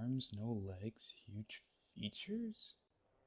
arms, no legs, huge features?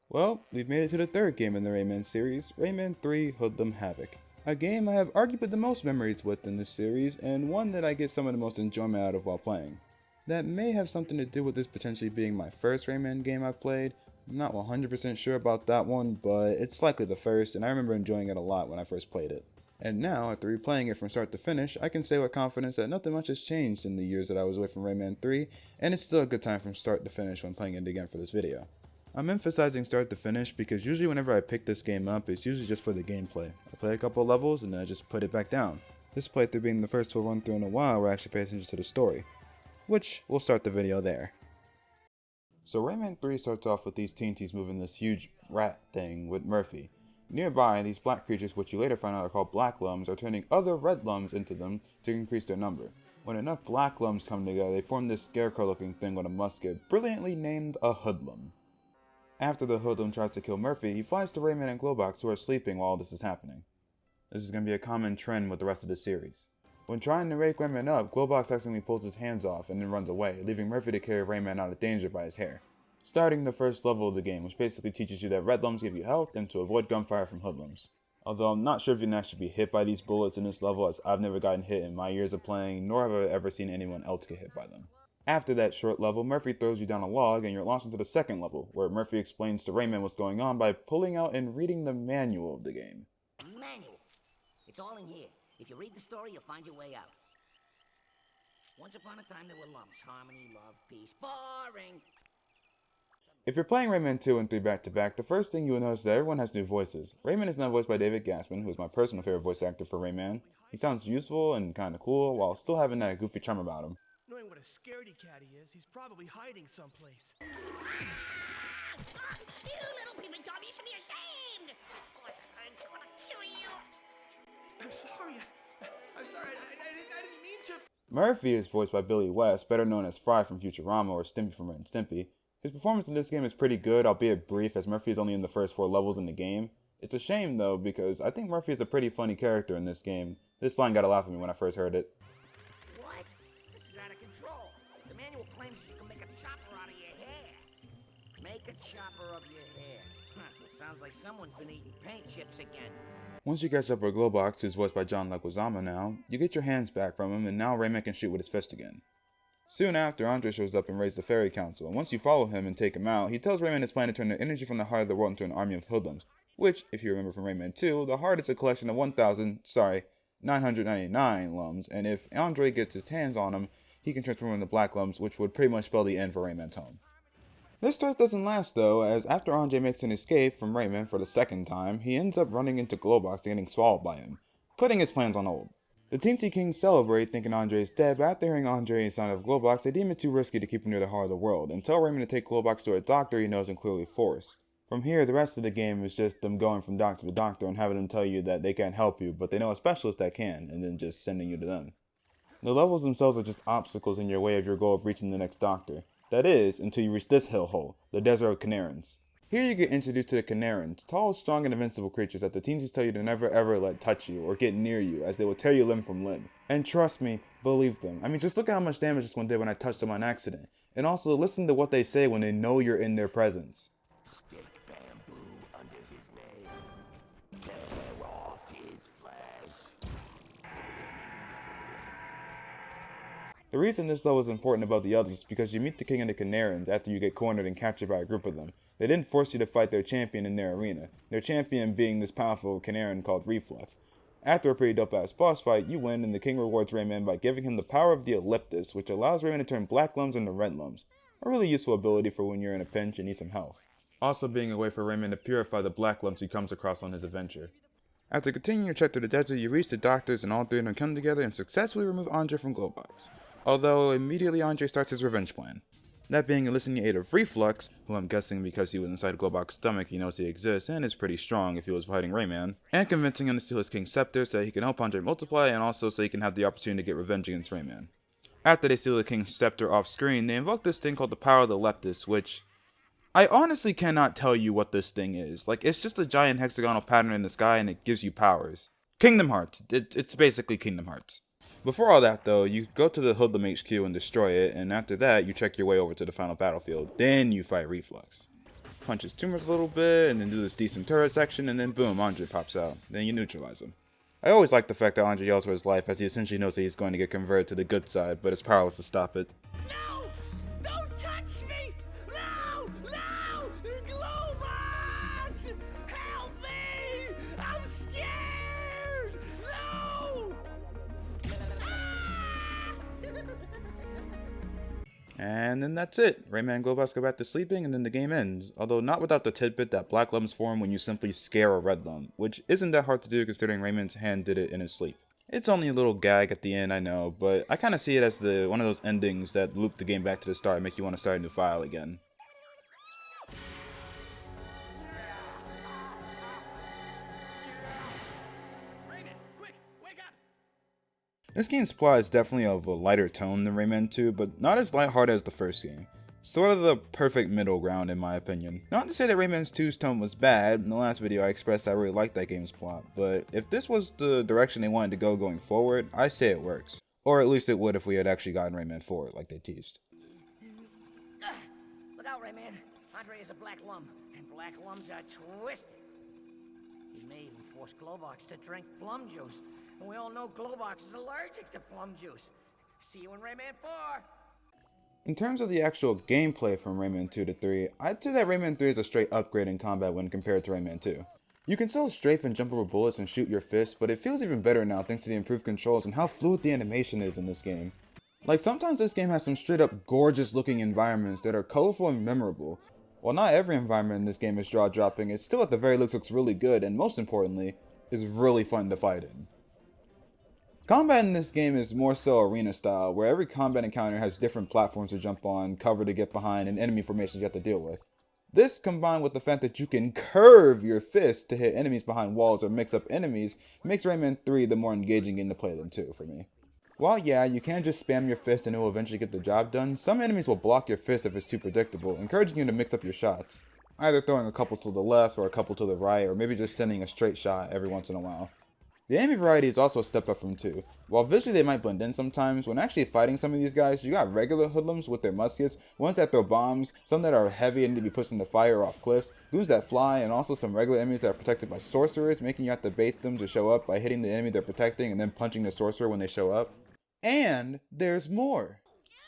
Well, we've made it to the third game in the Rayman series, Rayman 3 Hoodlum Havoc. A game I have arguably the most memories with in this series, and one that I get some of the most enjoyment out of while playing. That may have something to do with this potentially being my first Rayman game I've played. I'm not 100% sure about that one, but it's likely the first, and I remember enjoying it a lot when I first played it. And now, after replaying it from start to finish, I can say with confidence that nothing much has changed in the years that I was away from Rayman 3, and it's still a good time from start to finish when playing it again for this video. I'm emphasizing start to finish because usually whenever I pick this game up, it's usually just for the gameplay. I play a couple of levels and then I just put it back down. This playthrough being the first to run through in a while where I actually pay attention to the story. Which, we'll start the video there. So Rayman 3 starts off with these teensies moving this huge rat thing with Murphy. Nearby, these black creatures, which you later find out are called black lums, are turning other red lums into them to increase their number. When enough black lums come together, they form this scarecrow looking thing with a musket, brilliantly named a Hoodlum. After the Hoodlum tries to kill Murphy, he flies to Rayman and Globox, who are sleeping while this is happening. This is going to be a common trend with the rest of the series. When trying to wake Rayman up, Globox accidentally pulls his hands off and then runs away, leaving Murphy to carry Rayman out of danger by his hair. Starting the first level of the game, which basically teaches you that red lums give you health and to avoid gunfire from Hoodlums. Although I'm not sure if you can actually be hit by these bullets in this level, as I've never gotten hit in my years of playing, nor have I ever seen anyone else get hit by them. After that short level, Murphy throws you down a log and you're launched into the second level, where Murphy explains to Rayman what's going on by pulling out and reading the manual of the game. Manual. It's all in here. If you read the story, you'll find your way out. Once upon a time, there were lumps. Harmony, love, peace. Boring! If you're playing Rayman 2 and 3 back to back, the first thing you will notice is that everyone has new voices. Rayman is now voiced by David Gassman, who is my personal favorite voice actor for Rayman. He sounds useful and kinda cool, while still having that goofy charm about him. Knowing what a scaredy cat he is, he's probably hiding someplace. You little peeping Tom, you should be ashamed! I'm gonna kill you! I'm sorry. I didn't mean to. Murphy is voiced by Billy West, better known as Fry from Futurama or Stimpy from Ren and Stimpy. His performance in this game is pretty good, albeit brief, as Murphy is only in the first 4 levels in the game. It's a shame though, because I think Murphy is a pretty funny character in this game. This line got a laugh at me when I first heard it. What? This is out of control. The manual claims you can make a chopper out of your hair. Make a chopper of your hair. Huh, sounds like someone's been eating paint chips again. Once you catch up with Globox, who's voiced by John Leguizamo now, you get your hands back from him, and now Rayman can shoot with his fist again. Soon after, Andre shows up and raids the Fairy Council, and once you follow him and take him out, he tells Rayman his plan to turn the energy from the heart of the world into an army of hoodlums, which, if you remember from Rayman 2, the heart is a collection of 999 lums, and if Andre gets his hands on them, he can transform into black lums, which would pretty much spell the end for Rayman's home. This start doesn't last though, as after Andre makes an escape from Rayman for the second time, he ends up running into Globox and getting swallowed by him, putting his plans on hold. The Teensy Kings celebrate, thinking Andre is dead, but after hearing Andre inside of Globox, they deem it too risky to keep him near the heart of the world, and tell Rayman to take Globox to a doctor he knows in Clearly Forest. From here, the rest of the game is just them going from doctor to doctor and having them tell you that they can't help you, but they know a specialist that can, and then just sending you to them. The levels themselves are just obstacles in your way of your goal of reaching the next doctor. That is, until you reach this hellhole, the Desert of Canarins. Here you get introduced to the Canarins, tall, strong, and invincible creatures that the teensies tell you to never ever let touch you or get near you, as they will tear you limb from limb. And trust me, believe them. I mean, just look at how much damage this one did when I touched them on accident. And also, listen to what they say when they know you're in their presence. Stick bamboo under his leg. Tear off his flesh. The reason this level is important about the others is because you meet the King of the Canarins after you get cornered and captured by a group of them. They didn't force you to fight their champion in their arena, their champion being this powerful Canarin called Reflux. After a pretty dope ass boss fight, you win and the king rewards Rayman by giving him the power of the Elliptus, which allows Rayman to turn black lums into red lums. A really useful ability for when you're in a pinch and need some health. Also being a way for Rayman to purify the black lums he comes across on his adventure. After continuing your trek through the desert, you reach the doctors and all three of them come together and successfully remove Andre from Globox. Although immediately Andre starts his revenge plan. That being enlisting the aid of Reflux, who I'm guessing because he was inside Globox's stomach he knows he exists and is pretty strong if he was fighting Rayman, and convincing him to steal his King's Scepter so that he can help Andre multiply and also so he can have the opportunity to get revenge against Rayman. After they steal the King's Scepter off screen, they invoke this thing called the Power of the Leptis, which I honestly cannot tell you what this thing is. Like, it's just a giant hexagonal pattern in the sky and it gives you powers. Kingdom Hearts. It's basically Kingdom Hearts. Before all that though, you go to the Hoodlum HQ and destroy it, and after that you check your way over to the final battlefield. Then you fight Reflux. Punch his tumors a little bit, and then do this decent turret section, and then boom, Andre pops out. Then you neutralize him. I always like the fact that Andre yells for his life, as he essentially knows that he's going to get converted to the good side, but is powerless to stop it. No! Don't touch me! No! No! Globox! Help me! I'm scared! No! Ah! And then that's it. Rayman and Globox go back to sleeping, and then the game ends. Although not without the tidbit that black lumps form when you simply scare a red lump, which isn't that hard to do considering Rayman's hand did it in his sleep. It's only a little gag at the end, I know, but I kind of see it as one of those endings that loop the game back to the start and make you want to start a new file again. Rayman, quick! Wake up! This game's plot is definitely of a lighter tone than Rayman 2, but not as lighthearted as the first game. Sort of the perfect middle ground in my opinion. Not to say that Rayman 2's tone was bad, in the last video I expressed I really liked that game's plot, but if this was the direction they wanted to go going forward, I say it works. Or at least it would if we had actually gotten Rayman 4 like they teased. Look out, Rayman. Andre is a black lump, and black lumps are twisted. He may even force Globox to drink plum juice, and we all know Globox is allergic to plum juice. See you in Rayman 4! In terms of the actual gameplay from Rayman 2 to 3, I'd say that Rayman 3 is a straight upgrade in combat when compared to Rayman 2. You can still strafe and jump over bullets and shoot your fists, but it feels even better now thanks to the improved controls and how fluid the animation is in this game. Like, sometimes this game has some straight up gorgeous looking environments that are colorful and memorable. While not every environment in this game is jaw dropping, it still at the very least looks really good, and most importantly, is really fun to fight in. Combat in this game is more so arena style, where every combat encounter has different platforms to jump on, cover to get behind, and enemy formations you have to deal with. This, combined with the fact that you can curve your fist to hit enemies behind walls or mix up enemies, makes Rayman 3 the more engaging game to play than 2 for me. While yeah, you can just spam your fist and it will eventually get the job done, some enemies will block your fist if it's too predictable, encouraging you to mix up your shots. Either throwing a couple to the left or a couple to the right, or maybe just sending a straight shot every once in a while. The enemy variety is also a step up from 2. While visually they might blend in sometimes, when actually fighting some of these guys, you got regular hoodlums with their muskets, ones that throw bombs, some that are heavy and need to be pushed into fire or off cliffs, goons that fly, and also some regular enemies that are protected by sorcerers, making you have to bait them to show up by hitting the enemy they're protecting and then punching the sorcerer when they show up. And there's more!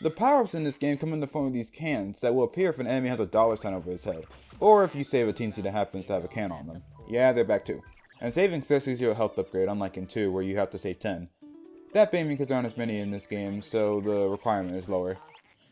The power-ups in this game come in the form of these cans that will appear if an enemy has a $sign over his head, or if you save a teensy that happens to have a can on them. Yeah, they're back too. And saving 6 gives you a health upgrade, unlike in 2 where you have to save 10. That being because there aren't as many in this game, so the requirement is lower.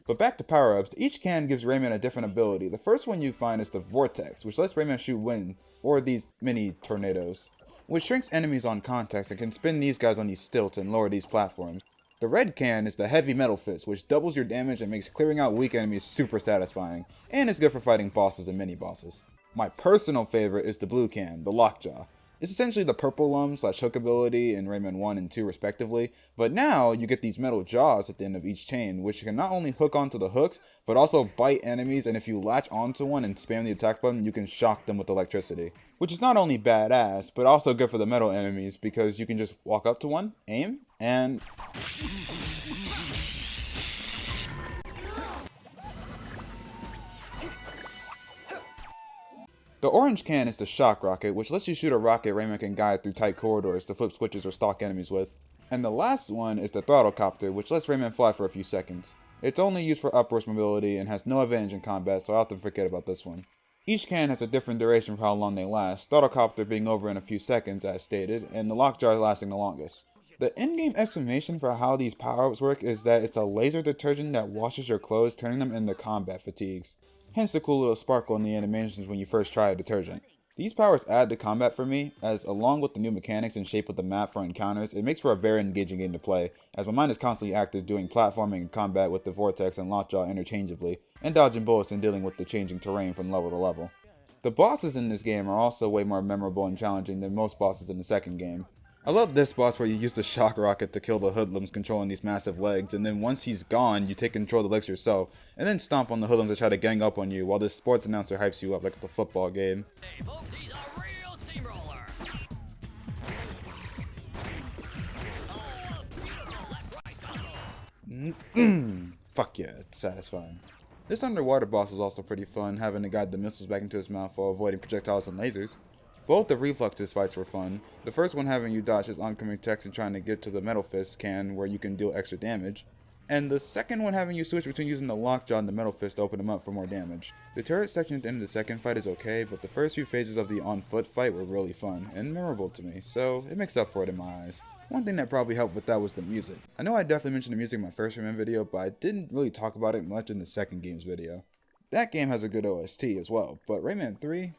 But back to power-ups, each can gives Rayman a different ability. The first one you find is the Vortex, which lets Rayman shoot wind, or these mini tornadoes, which shrinks enemies on contact and can spin these guys on these stilts and lower these platforms. The red can is the Heavy Metal Fist, which doubles your damage and makes clearing out weak enemies super satisfying, and is good for fighting bosses and mini-bosses. My personal favorite is the blue can, the Lockjaw. It's essentially the purple lum / hook ability in Rayman 1 and 2 respectively, but now you get these metal jaws at the end of each chain, which can not only hook onto the hooks, but also bite enemies, and if you latch onto one and spam the attack button, you can shock them with electricity. Which is not only badass, but also good for the metal enemies, because you can just walk up to one, aim, and... The orange can is the shock rocket, which lets you shoot a rocket Rayman can guide through tight corridors to flip switches or stalk enemies with. And the last one is the throttle copter, which lets Rayman fly for a few seconds. It's only used for upwards mobility and has no advantage in combat, so I often forget about this one. Each can has a different duration for how long they last, throttle copter being over in a few seconds as stated, and the lockjaw lasting the longest. The in-game explanation for how these power-ups work is that it's a laser detergent that washes your clothes, turning them into combat fatigues. Hence the cool little sparkle in the animations when you first try a detergent. These powers add to combat for me, as along with the new mechanics and shape of the map for encounters, it makes for a very engaging game to play, as my mind is constantly active doing platforming and combat with the Vortex and Lockjaw interchangeably, and dodging bullets and dealing with the changing terrain from level to level. The bosses in this game are also way more memorable and challenging than most bosses in the second game. I love this boss where you use the shock rocket to kill the hoodlums controlling these massive legs, and then once he's gone, you take control of the legs yourself, and then stomp on the hoodlums that try to gang up on you while this sports announcer hypes you up like it's a football game. Hey folks, he's a real steamroller. Oh, a beautiful left Fuck yeah, it's satisfying. This underwater boss was also pretty fun, having to guide the missiles back into his mouth while avoiding projectiles and lasers. Both the Refluxes fights were fun. The first one having you dodge his oncoming text and trying to get to the Metal Fist can where you can deal extra damage. And the second one having you switch between using the Lockjaw and the Metal Fist to open him up for more damage. The turret section at the end of the second fight is okay, but the first few phases of the on foot fight were really fun and memorable to me, so it makes up for it in my eyes. One thing that probably helped with that was the music. I know I definitely mentioned the music in my first Rayman video, but I didn't really talk about it much in the second game's video. That game has a good OST as well, but Rayman 3?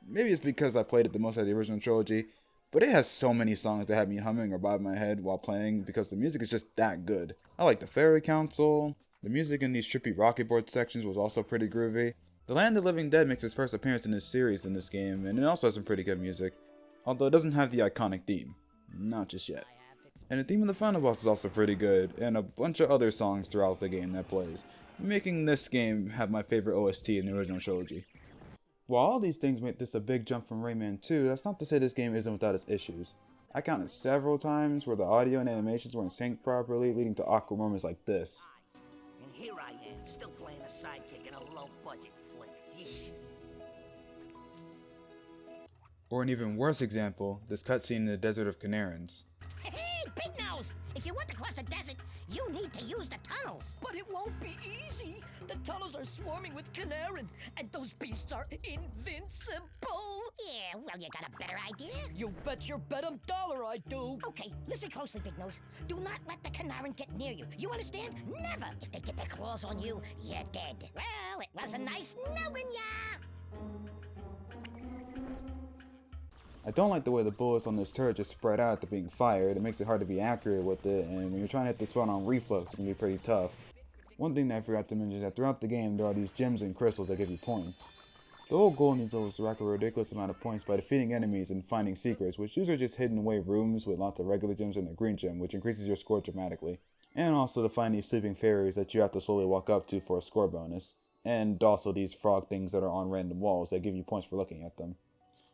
Maybe it's because I played it the most out of the original trilogy, but it has so many songs that have me humming or bobbing my head while playing because the music is just that good. I like the Fairy Council. The music in these trippy rocket board sections was also pretty groovy. The Land of the Living Dead makes its first appearance in this series in this game, and it also has some pretty good music, although it doesn't have the iconic theme. Not just yet. And the theme of the final boss is also pretty good, and a bunch of other songs throughout the game that plays, making this game have my favorite OST in the original trilogy. While all these things make this a big jump from Rayman 2, that's not to say this game isn't without its issues. I counted several times where the audio and animations weren't synced properly, leading to awkward moments like this. And here I am, still playing a sidekick in a low-budget flick. Yeesh. Or an even worse example, this cutscene in the Desert of Canarins. Hey, Big Nose! If you want to cross the desert, you need to use the tunnels. But it won't be easy. The tunnels are swarming with Canarin, and those beasts are invincible. Yeah, well, you got a better idea? You bet your bed'em dollar I do. Okay, listen closely, Big Nose. Do not let the Canarin get near you. You understand? Never! If they get their claws on you, you're dead. Well, it was a nice knowing ya! I don't like the way the bullets on this turret just spread out after being fired. It makes it hard to be accurate with it, and when you're trying to hit the spot on reflux, it can be pretty tough. One thing that I forgot to mention is that throughout the game, there are these gems and crystals that give you points. The whole goal in these levels is to rack a ridiculous amount of points by defeating enemies and finding secrets, which usually are just hidden away rooms with lots of regular gems and a green gem, which increases your score dramatically. And also to find these sleeping fairies that you have to slowly walk up to for a score bonus. And also these frog things that are on random walls that give you points for looking at them.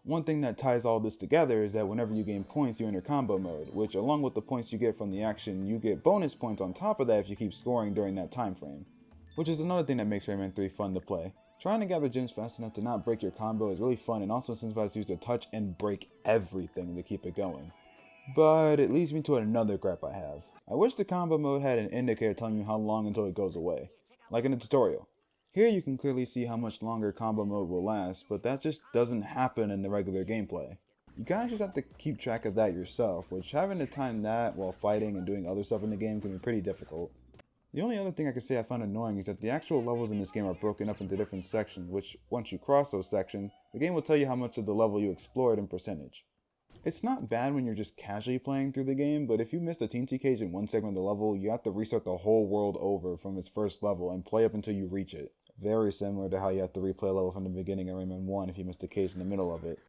One thing that ties all this together is that whenever you gain points, you enter combo mode, which along with the points you get from the action, you get bonus points on top of that if you keep scoring during that time frame. Which is another thing that makes Rayman 3 fun to play. Trying to gather gems fast enough to not break your combo is really fun and also incentivizes you to touch and break everything to keep it going. But it leads me to another gripe I have. I wish the combo mode had an indicator telling you how long until it goes away, like in a tutorial. Here you can clearly see how much longer combo mode will last, but that just doesn't happen in the regular gameplay. You kinda just have to keep track of that yourself, which having to time that while fighting and doing other stuff in the game can be pretty difficult. The only other thing I can say I found annoying is that the actual levels in this game are broken up into different sections, which once you cross those sections, the game will tell you how much of the level you explored in percentage. It's not bad when you're just casually playing through the game, but if you missed a teensy cage in one segment of the level, you have to restart the whole world over from its first level and play up until you reach it. Very similar to how you have to replay a level from the beginning of Rayman 1 if you missed a case in the middle of it.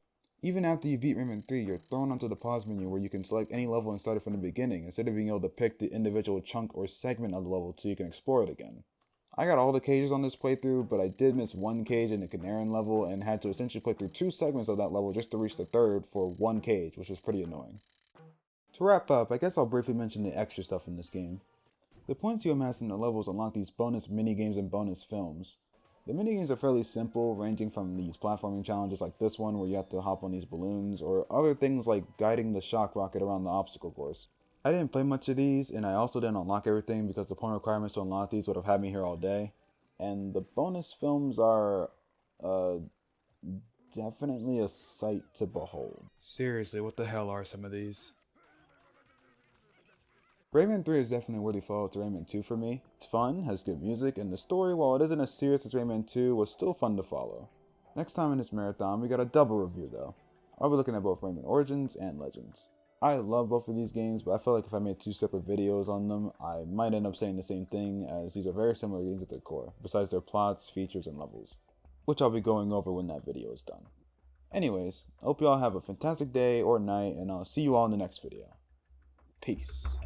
Even after you beat Rayman 3, you're thrown onto the pause menu where you can select any level and start it from the beginning, instead of being able to pick the individual chunk or segment of the level so you can explore it again. I got all the cages on this playthrough, but I did miss one cage in the Canarin level and had to essentially play through 2 segments of that level just to reach the third for one cage, which was pretty annoying. To wrap up, I guess I'll briefly mention the extra stuff in this game. The points you amass in the levels unlock these bonus minigames and bonus films. The minigames are fairly simple, ranging from these platforming challenges like this one where you have to hop on these balloons, or other things like guiding the shock rocket around the obstacle course. I didn't play much of these, and I also didn't unlock everything because the point requirements to unlock these would have had me here all day. And the bonus films are, definitely a sight to behold. Seriously, what the hell are some of these? Rayman 3 is definitely a worthy follow-up to Rayman 2 for me. It's fun, has good music, and the story, while it isn't as serious as Rayman 2, was still fun to follow. Next time in this marathon, we got a double review though. I'll be looking at both Rayman Origins and Legends. I love both of these games, but I feel like if I made 2 separate videos on them, I might end up saying the same thing, as these are very similar games at their core, besides their plots, features, and levels, which I'll be going over when that video is done. Anyways, I hope you all have a fantastic day or night, and I'll see you all in the next video. Peace.